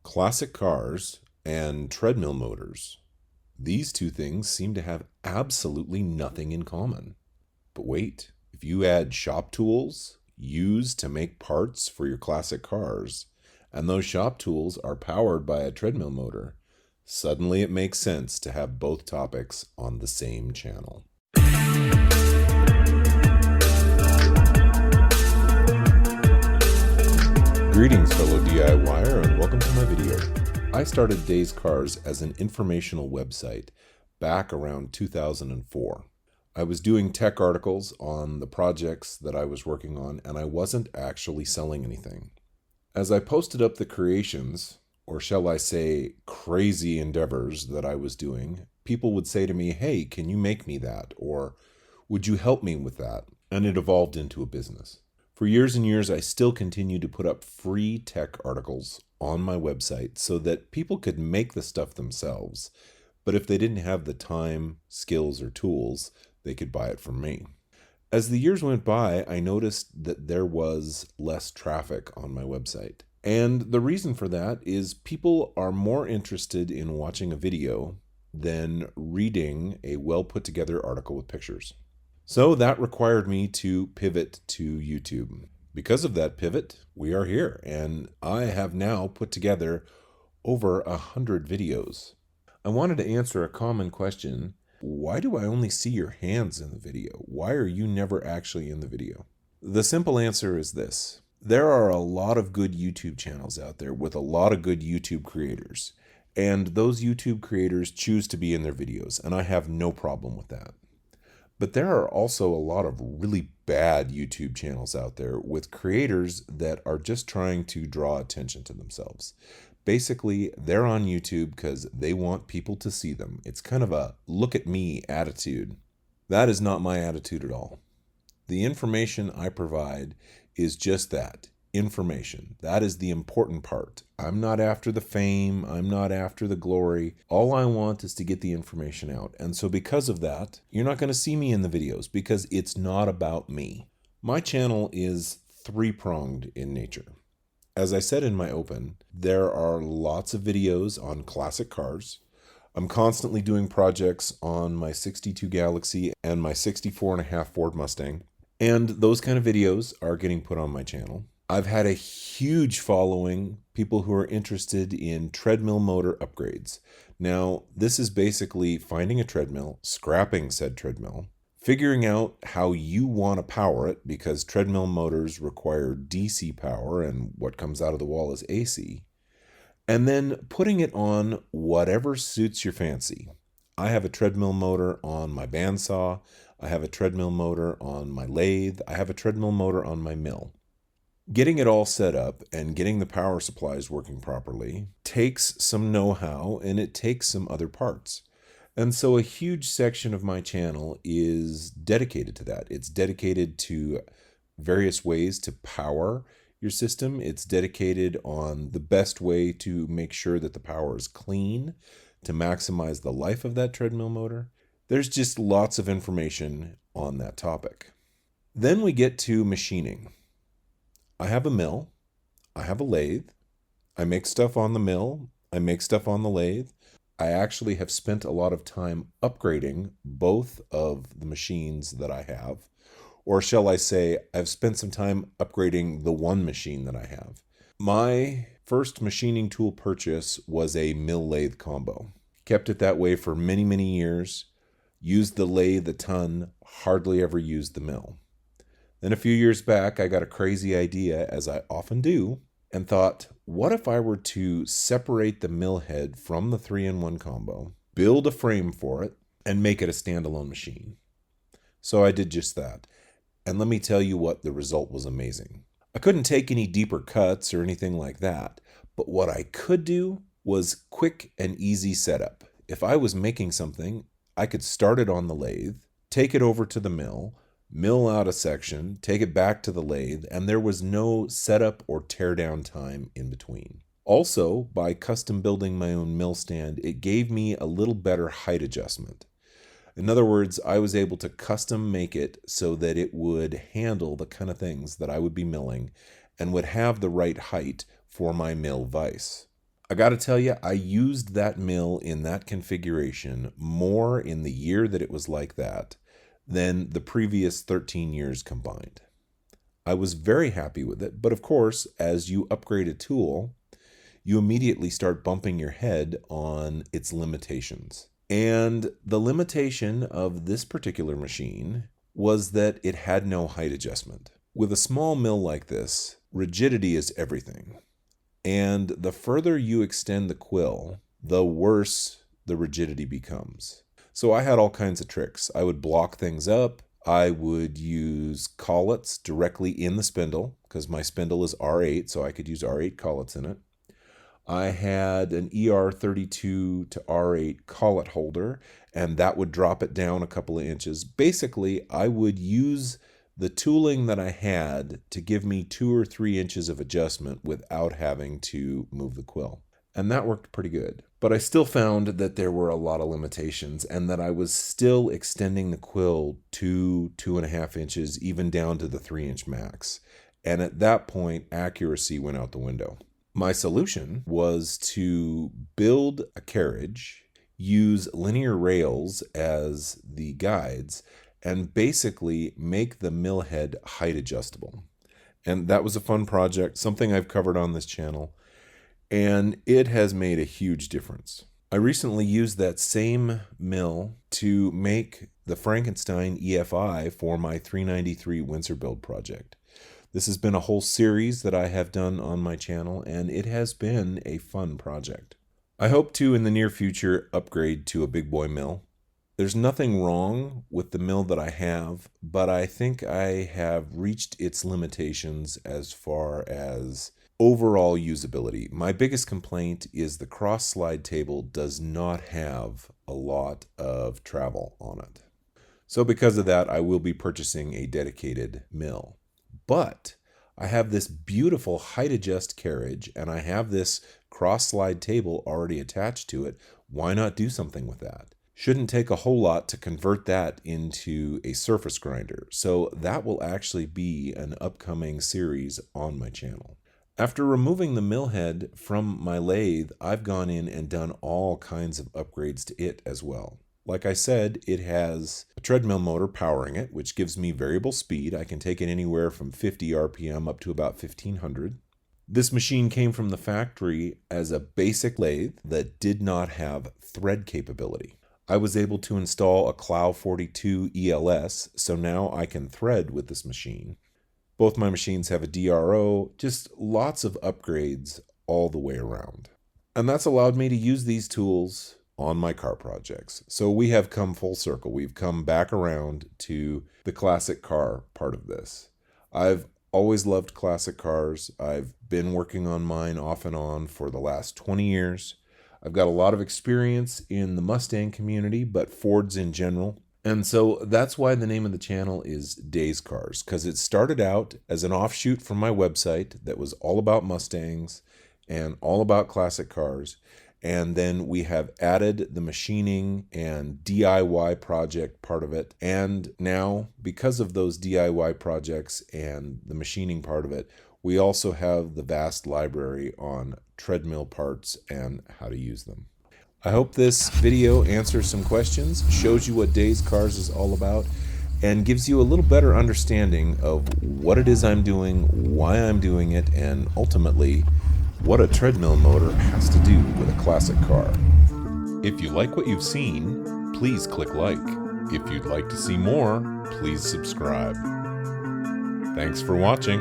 Classic cars and treadmill motors. These two things seem to have absolutely nothing in common. But wait, if you add shop tools used to make parts for your classic cars, and those shop tools are powered by a treadmill motor, suddenly it makes sense to have both topics on the same channel. Greetings, fellow DIYer, and welcome to my video. I started Days Cars as an informational website back around 2004. I was doing tech articles on the projects that I was working on, and I wasn't actually selling anything. As I posted up the creations, or shall I say crazy endeavors that I was doing, people would say to me, "Hey, can you make me that?" Or, "Would you help me with that?" And it evolved into a business. For years and years, I still continue to put up free tech articles on my website so that people could make the stuff themselves. But if they didn't have the time, skills, or tools, they could buy it from me. As the years went by, I noticed that there was less traffic on my website. And the reason for that is people are more interested in watching a video than reading a well put together article with pictures. So that required me to pivot to YouTube. Because of that pivot, we are here, and I have now put together over 100 videos. I wanted to answer a common question. Why do I only see your hands in the video? Why are you never actually in the video? The simple answer is this. There are a lot of good YouTube channels out there with a lot of good YouTube creators, and those YouTube creators choose to be in their videos, and I have no problem with that. But there are also a lot of really bad YouTube channels out there with creators that are just trying to draw attention to themselves. Basically, they're on YouTube because they want people to see them. It's kind of a look at me attitude. That is not my attitude at all. The information I provide is just that, information. That is the important part. I'm not after the fame. I'm not after the glory. All I want is to get the information out. And so because of that, you're not going to see me in the videos because it's not about me. My channel is three-pronged in nature. As I said in my open, there are lots of videos on classic cars. I'm constantly doing projects on my 62 Galaxy and my 64.5 Ford Mustang. And those kind of videos are getting put on my channel. I've had a huge following, people who are interested in treadmill motor upgrades. Now, this is basically finding a treadmill, scrapping said treadmill, figuring out how you want to power it because treadmill motors require DC power and what comes out of the wall is AC, and then putting it on whatever suits your fancy. I have a treadmill motor on my bandsaw. I have a treadmill motor on my lathe. I have a treadmill motor on my mill. Getting it all set up and getting the power supplies working properly takes some know-how and it takes some other parts. And so a huge section of my channel is dedicated to that. It's dedicated to various ways to power your system. It's dedicated on the best way to make sure that the power is clean, to maximize the life of that treadmill motor. There's just lots of information on that topic. Then we get to machining. I have a mill, I have a lathe, I make stuff on the mill, I make stuff on the lathe. I actually have spent a lot of time upgrading both of the machines that I have, or shall I say, I've spent some time upgrading the one machine that I have. My first machining tool purchase was a mill-lathe combo. Kept it that way for many, many years, used the lathe a ton, hardly ever used the mill. Then a few years back, I got a crazy idea, as I often do, and thought, what if I were to separate the mill head from the 3-in-1 combo, build a frame for it, and make it a standalone machine? So I did just that. And let me tell you what, the result was amazing. I couldn't take any deeper cuts or anything like that, but what I could do was quick and easy setup. If I was making something, I could start it on the lathe, take it over to the mill out a section, take it back to the lathe, and there was no setup or tear down time in between. Also, by custom building my own mill stand, it gave me a little better height adjustment. In other words, I was able to custom make it so that it would handle the kind of things that I would be milling and would have the right height for my mill vise. I got to tell you, I used that mill in that configuration more in the year that it was like that than the previous 13 years combined. I was very happy with it, but of course, as you upgrade a tool, you immediately start bumping your head on its limitations. And the limitation of this particular machine was that it had no height adjustment. With a small mill like this, rigidity is everything. And the further you extend the quill, the worse the rigidity becomes. So I had all kinds of tricks. I would block things up. I would use collets directly in the spindle because my spindle is R8, so I could use R8 collets in it. I had an ER32 to R8 collet holder, and that would drop it down a couple of inches. Basically, I would use the tooling that I had to give me 2 or 3 inches of adjustment without having to move the quill. And that worked pretty good. But I still found that there were a lot of limitations and that I was still extending the quill 2.5 inches, even down to the 3-inch max. And at that point, accuracy went out the window. My solution was to build a carriage, use linear rails as the guides, and basically make the mill head height adjustable. And that was a fun project, something I've covered on this channel, and it has made a huge difference. I recently used that same mill to make the Frankenstein EFI for my 393 Windsor build project. This has been a whole series that I have done on my channel, and it has been a fun project. I hope to, in the near future, upgrade to a big boy mill. There's nothing wrong with the mill that I have, but I think I have reached its limitations as far as overall usability. My biggest complaint is the cross slide table does not have a lot of travel on it. So because of that, I will be purchasing a dedicated mill. But I have this beautiful height adjust carriage and I have this cross slide table already attached to it. Why not do something with that? Shouldn't take a whole lot to convert that into a surface grinder. So that will actually be an upcoming series on my channel. After removing the mill head from my lathe, I've gone in and done all kinds of upgrades to it as well. Like I said, it has a treadmill motor powering it, which gives me variable speed. I can take it anywhere from 50 RPM up to about 1500. This machine came from the factory as a basic lathe that did not have thread capability. I was able to install a Clow 42 ELS, so now I can thread with this machine. Both my machines have a DRO, just lots of upgrades all the way around. And that's allowed me to use these tools on my car projects. So we have come full circle. We've come back around to the classic car part of this. I've always loved classic cars. I've been working on mine off and on for the last 20 years. I've got a lot of experience in the Mustang community, but Fords in general. And so that's why the name of the channel is Days Cars, because it started out as an offshoot from my website that was all about Mustangs and all about classic cars. And then we have added the machining and DIY project part of it. And now, because of those DIY projects and the machining part of it, we also have the vast library on treadmill parts and how to use them. I hope this video answers some questions, shows you what Days Cars is all about, and gives you a little better understanding of what it is I'm doing, why I'm doing it, and ultimately, what a treadmill motor has to do with a classic car. If you like what you've seen, please click like. If you'd like to see more, please subscribe. Thanks for watching.